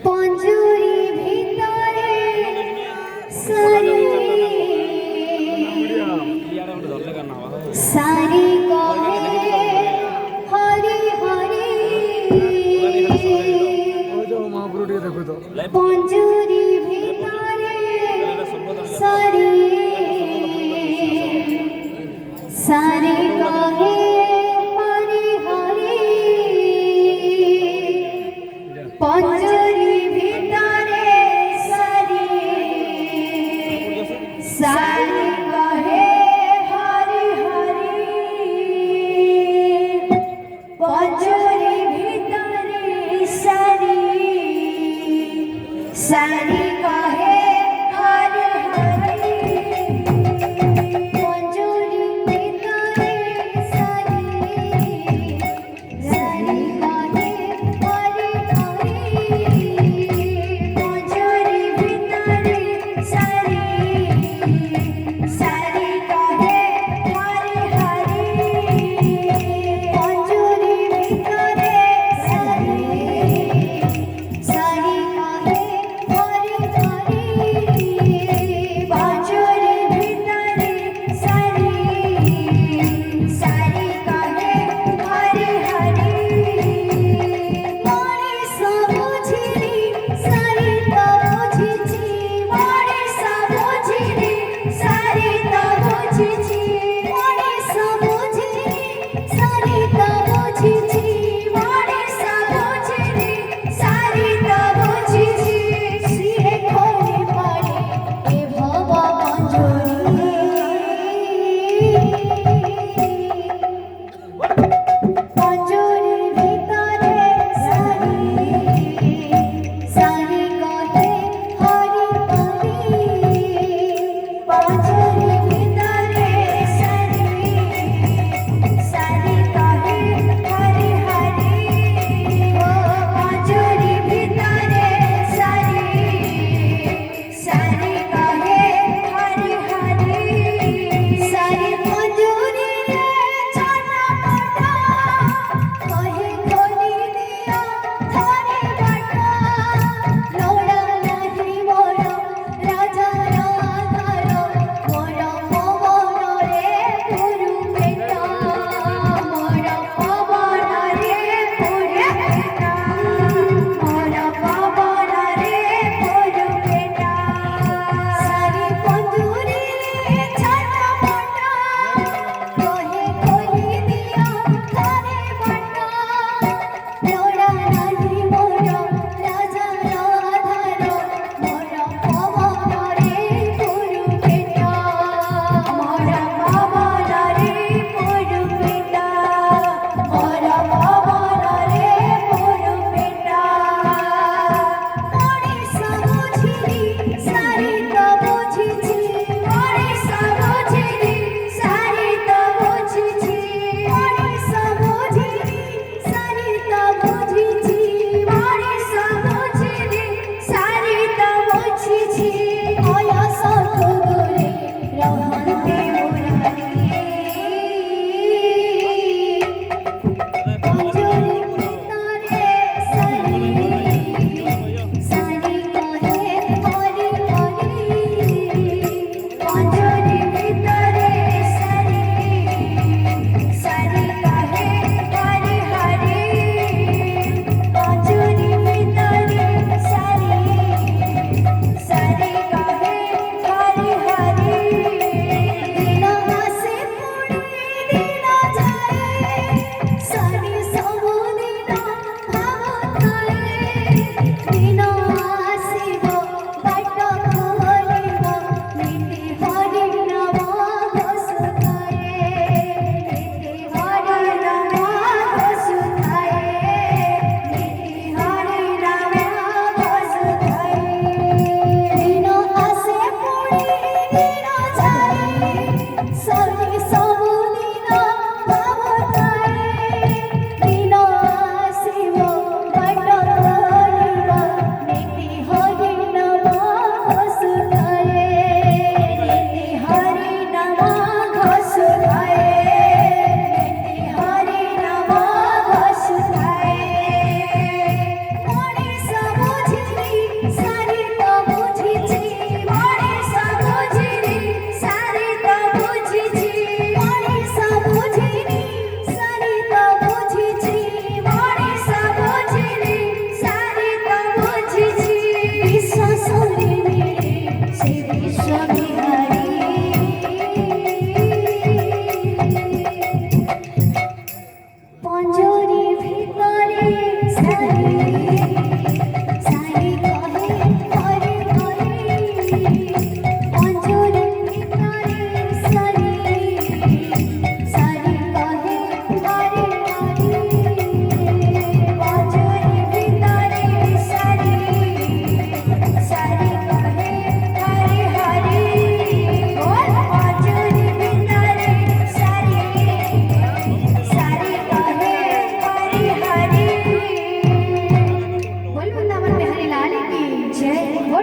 পঞ্জুরি ভিতরে সারি সারি কহে হরি হরি পঞ্জুরি ভিতরে সারি সারি কহে হরি হরি পঞ্জুরি ভিতরে সারি সারি কহে হরি হরি পঞ্জুরি ভিতরে সারি সারি কহে হরি হরি পঞ্জুরি ভিতরে সারি সারি কহে হরি হরি পঞ্জুরি ভিতরে সারি সারি কহে হরি হরি পঞ্জুরি ভিতরে সারি সারি কহে হরি হরি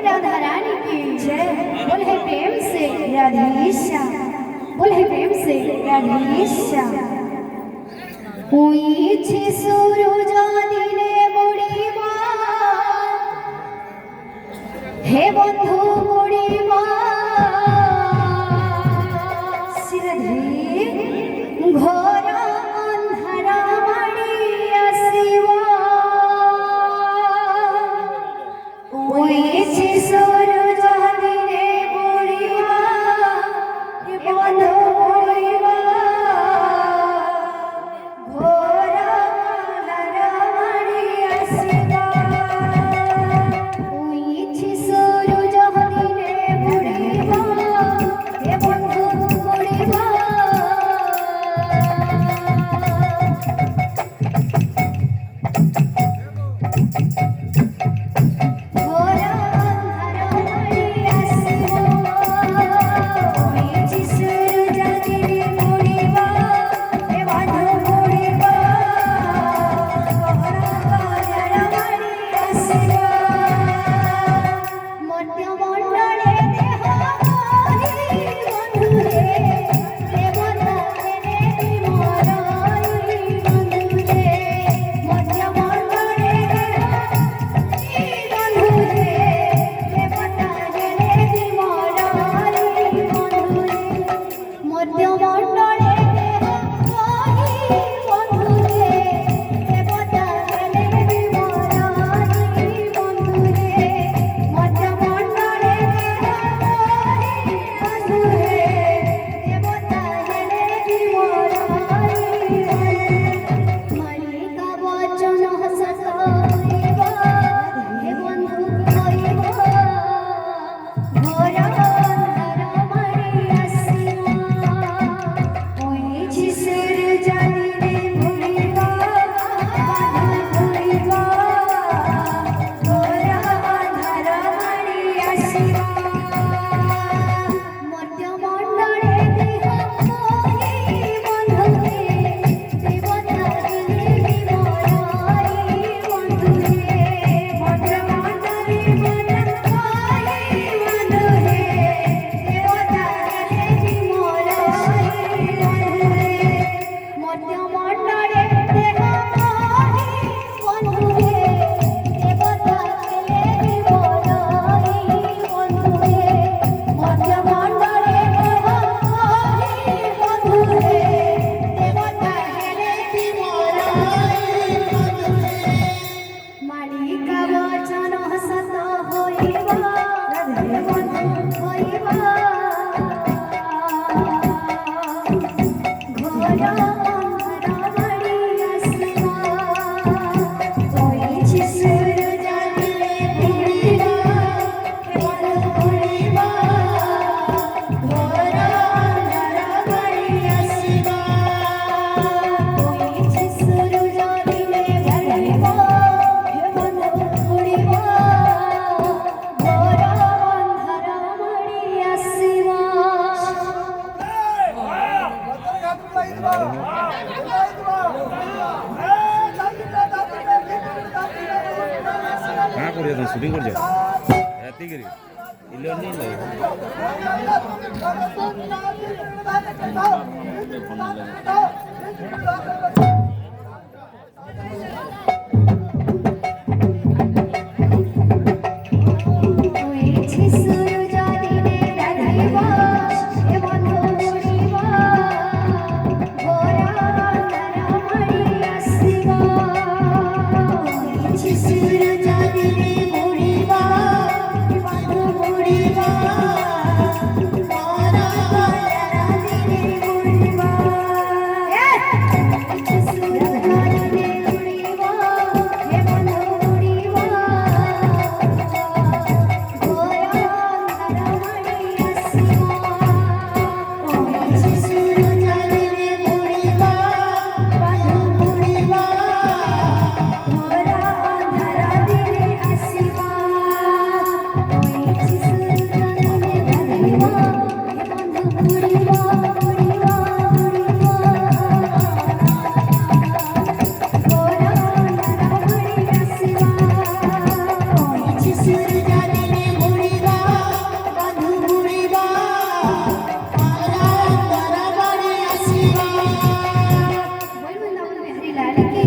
राधा रानी की जय। बोले प्रेम से राधेश्याम, बोले प्रेम से राधेश्याम। उइछि सूरज दिने बुड़िबा, हे बंधु बुड़िबा। श्रीधे घोर अंधार माड़ी आसिबा। उइछि सूरज दिने बुड़िबा, हे बंधु बुड़िबा। घोर अंधार माड़ी आसिबा। उइछि सूरज दिने बुड़िबा, हे बंधु बुड़िबा। घोर अंधार माड़ी आसिबा। उइछि सूरज दिने बुड़िबा, हे बंधु बुड़िबा। घोर अंधार माड़ी आसिबा। मध्य मण्डले देह मोहि बंधु रे, देवता तेने विमलाई बंधु रे। मध्य मण्डले देह मोहि बंधु रे, देवता तेने विमलाई बंधु रे। मध्य मण्डले देह मोहि बंधु रे, देवता तेने विमलाई बंधु रे। मध्य मण्डले देह मोहि बंधु रे, देवता तेने विमलाई मालिका वचन सत हइबा, हे बंधु हइबा। घोर अंधार माड़ी आसिबा। उइछि सूरज दिने बुड़िबा, बंधु बुड़िबा। घोर अंधार माड़ी आसिबा। मध्य मण्डले देह मोहि बंधु रे, देवता तेने विमलाई बंधु रे। मध्य मण्डले देह मोहि बंधु रे, देवता तेने विमलाई बंधु रे। मध्य मण्डले देह मोहि बंधु रे, देवता तेने विमलाई बंधु रे। मध्य मण्डले देह मोहि बंधु रे, देवता तेने विमलाई बंधु रे। मालिका वचन सत हइबा, हे बंधु हइबा। घोर अंधार माड़ी आसिबा। उइछि सूरज दिने बुड़िबा, हे बंधु बुड़िबा। घोर अंधार माड़ी आसिबा। उइछि सूरज दिने बुड़िबा, हे बंधु बुड़िबा। घोर अंधार माड़ी आसिबा। କାଁ କରିଛ ତମେ ସୁଟିଂ କରୁଛ ଏତିକିରି ଇଲର ନେଇ ଲାଗେ उइछि सूरज दिने बुड़िबा, हे बंधु बुड़िबा। घोर अंधार माड़ी आसिबा। उइछि सूरज दिने बुड़िबा, हे बंधु बुड़िबा। घोर अंधार दिने बुड़िबा। उइछि सूरज दिने बुड़िबा, हे बंधु बुड़िबा। घोर अंधार माड़ी आसिबा। उइछि सूरज दिने बुड़िबा, बंधु बुड़िबा। घोर अंधार दिने आसिबा। उइछि सूरज दिने बुड़िबा, हे बंधु बुड़िबा। बुड़िबा बुड़िबा। घोर अंधार माड़ी आसिबा। उइछि सूरज दिने बुड़िबा। लाल की